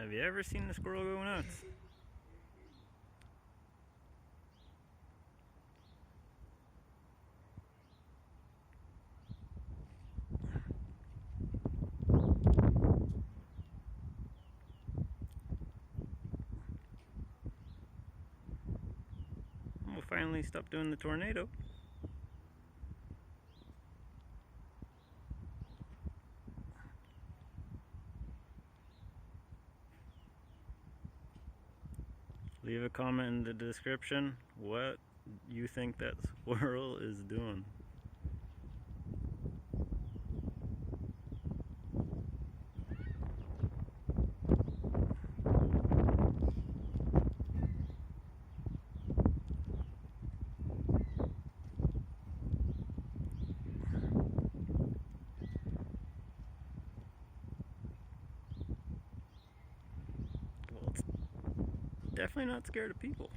Have you ever seen the squirrel go nuts? We'll finally stop doing the tornado. Leave a comment in the description what you think that squirrel is doing. Well, it's definitely not scared of people.